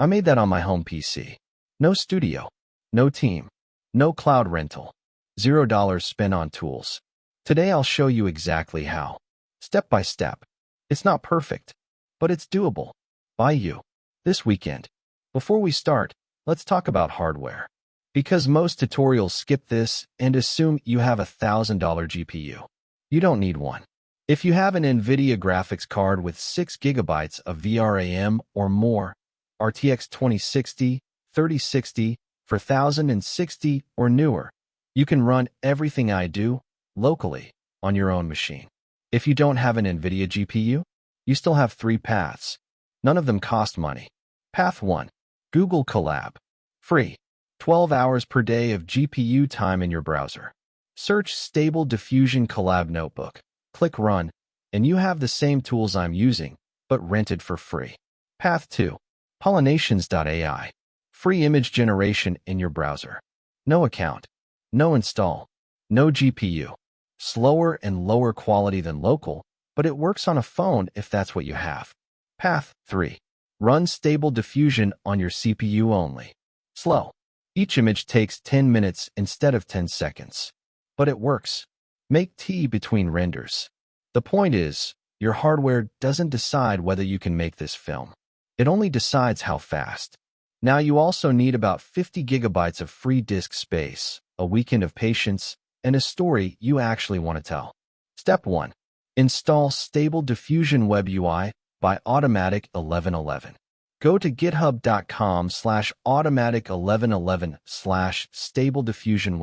I made that on my home PC. No studio, no team, no cloud rental, $0 spent on tools. Today I'll show you exactly how. Step by step. It's not perfect, but it's doable. By you. This weekend. Before we start, let's talk about hardware. Because most tutorials skip this and assume you have a $1,000 GPU. You don't need one. If you have an NVIDIA graphics card with 6 GB of VRAM or more, RTX 2060, 3060, 4060 or newer, you can run everything I do locally on your own machine. If you don't have an NVIDIA GPU, you still have 3 paths. None of them cost money. Path 1. Google Colab. Free. 12 hours per day of GPU time in your browser. Search Stable Diffusion Colab Notebook. Click Run, and you have the same tools I'm using, but rented for free. Path 2. Pollinations.ai. Free image generation in your browser. No account. No install. No GPU. Slower and lower quality than local, but it works on a phone if that's what you have. Path 3. Run Stable Diffusion on your CPU only. Slow. Each image takes 10 minutes instead of 10 seconds. But it works. Make tea between renders. The point is, your hardware doesn't decide whether you can make this film. It only decides how fast. Now you also need about 50 gigabytes of free disk space, a weekend of patience, and a story you actually want to tell. Step 1. Install Stable Diffusion Web UI by Automatic1111. Go to github.com/automatic1111/Stable Diffusion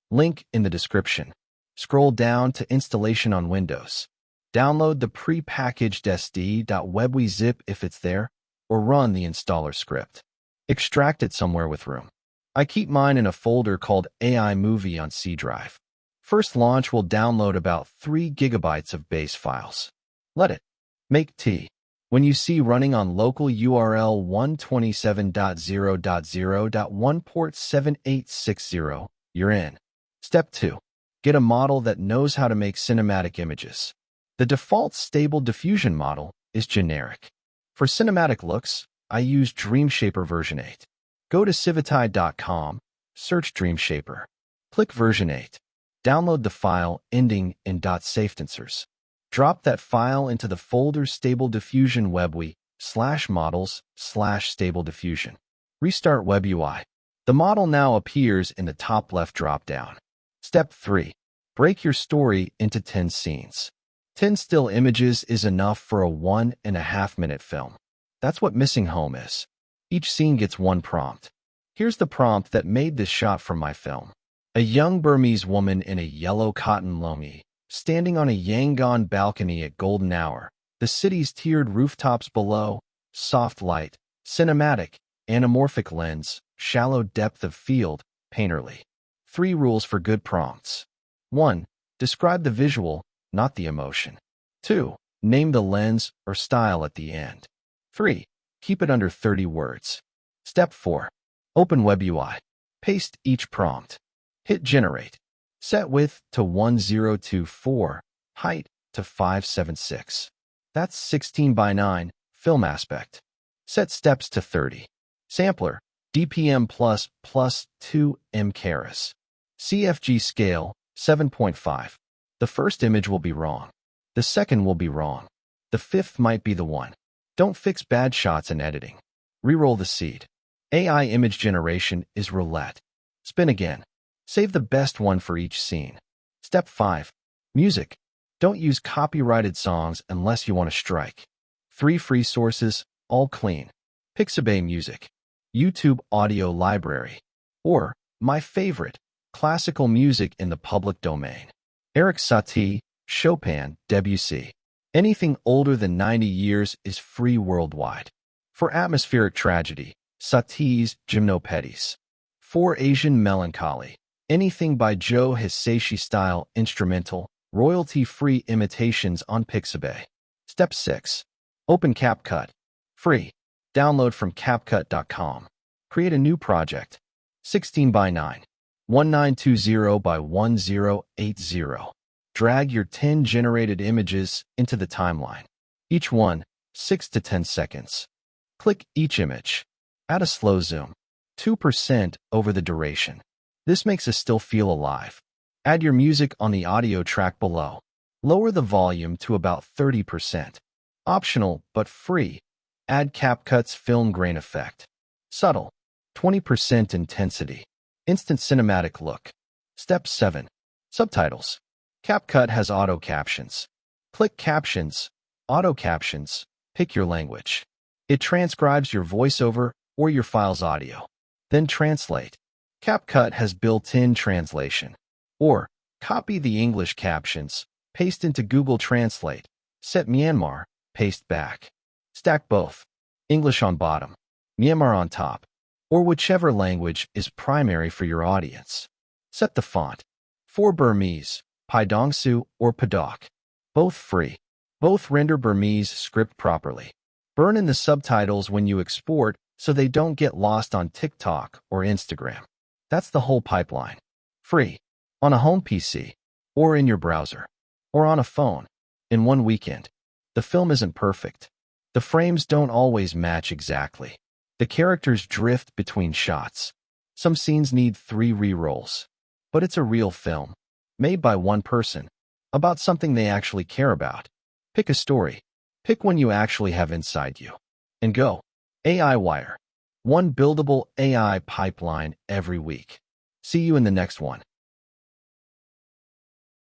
Link in the description. Scroll down to Installation on Windows. Download the pre-packaged sd.webwi zip if it's there, or run the installer script. Extract it somewhere with room. I keep mine in a folder called AI Movie on C drive. First launch will download about 3 gigabytes of base files. Let it make tea. When you see running on local URL 127.0.0.1 port 7860, you're in. Step 2. Get a model that knows how to make cinematic images. The default Stable Diffusion model is generic. For cinematic looks, I use DreamShaper version 8. Go to civitai.com, search DreamShaper. Click version 8. Download the file ending in .safetensors. Drop that file into the folder Stable Diffusion WebUI/models/Stable Diffusion. Restart WebUI. The model now appears in the top left dropdown. Step 3. Break your story into 10 scenes. 10 still images is enough for a 1.5-minute film. That's what Missing Home is. Each scene gets one prompt. Here's the prompt that made this shot from my film. A young Burmese woman in a yellow cotton longi, standing on a Yangon balcony at golden hour, the city's tiered rooftops below, soft light, cinematic, anamorphic lens, shallow depth of field, painterly. 3 rules for good prompts. 1. Describe the visual, not the emotion. 2. Name the lens or style at the end. 3. Keep it under 30 words. Step 4. Open WebUI. Paste each prompt. Hit Generate. Set width to 1024, height to 576. That's 16 by 9, film aspect. Set steps to 30. Sampler, DPM plus 2 mKaras. CFG scale, 7.5. The first image will be wrong. The second will be wrong. The fifth might be the one. Don't fix bad shots in editing. Reroll the seed. AI image generation is roulette. Spin again. Save the best one for each scene. Step 5. Music. Don't use copyrighted songs unless you want to strike. 3 free sources, all clean. Pixabay Music, YouTube Audio Library, or, my favorite, classical music in the public domain. Eric Satie, Chopin, Debussy. Anything older than 90 years is free worldwide. For atmospheric tragedy, Satie's Gymnopédies. For Asian melancholy, anything by Joe Hisaishi style instrumental, royalty-free imitations on Pixabay. Step 6. Open CapCut. Free. Download from CapCut.com. Create a new project. 16 by 9. 1920 by 1080. Drag your 10 generated images into the timeline. Each one, 6 to 10 seconds. Click each image. Add a slow zoom, 2% over the duration. This makes a still feel alive. Add your music on the audio track below. Lower the volume to about 30%. Optional, but free. Add CapCut's film grain effect. Subtle, 20% intensity. Instant cinematic look. Step 7. Subtitles. CapCut has auto captions. Click Captions, Auto Captions, pick your language. It transcribes your voiceover or your file's audio. Then translate. CapCut has built-in translation. Or, copy the English captions, paste into Google Translate, set Myanmar, paste back. Stack both. English on bottom, Myanmar on top, or whichever language is primary for your audience. Set the font. For Burmese, Paidongsu or Padok. Both free. Both render Burmese script properly. Burn in the subtitles when you export so they don't get lost on TikTok or Instagram. That's the whole pipeline. Free. On a home PC, or in your browser, or on a phone, in one weekend. The film isn't perfect. The frames don't always match exactly. The characters drift between shots. Some scenes need 3 re-rolls. But it's a real film, made by one person, about something they actually care about. Pick a story. Pick one you actually have inside you. And go. AIWire. One buildable AI pipeline every week. See you in the next one.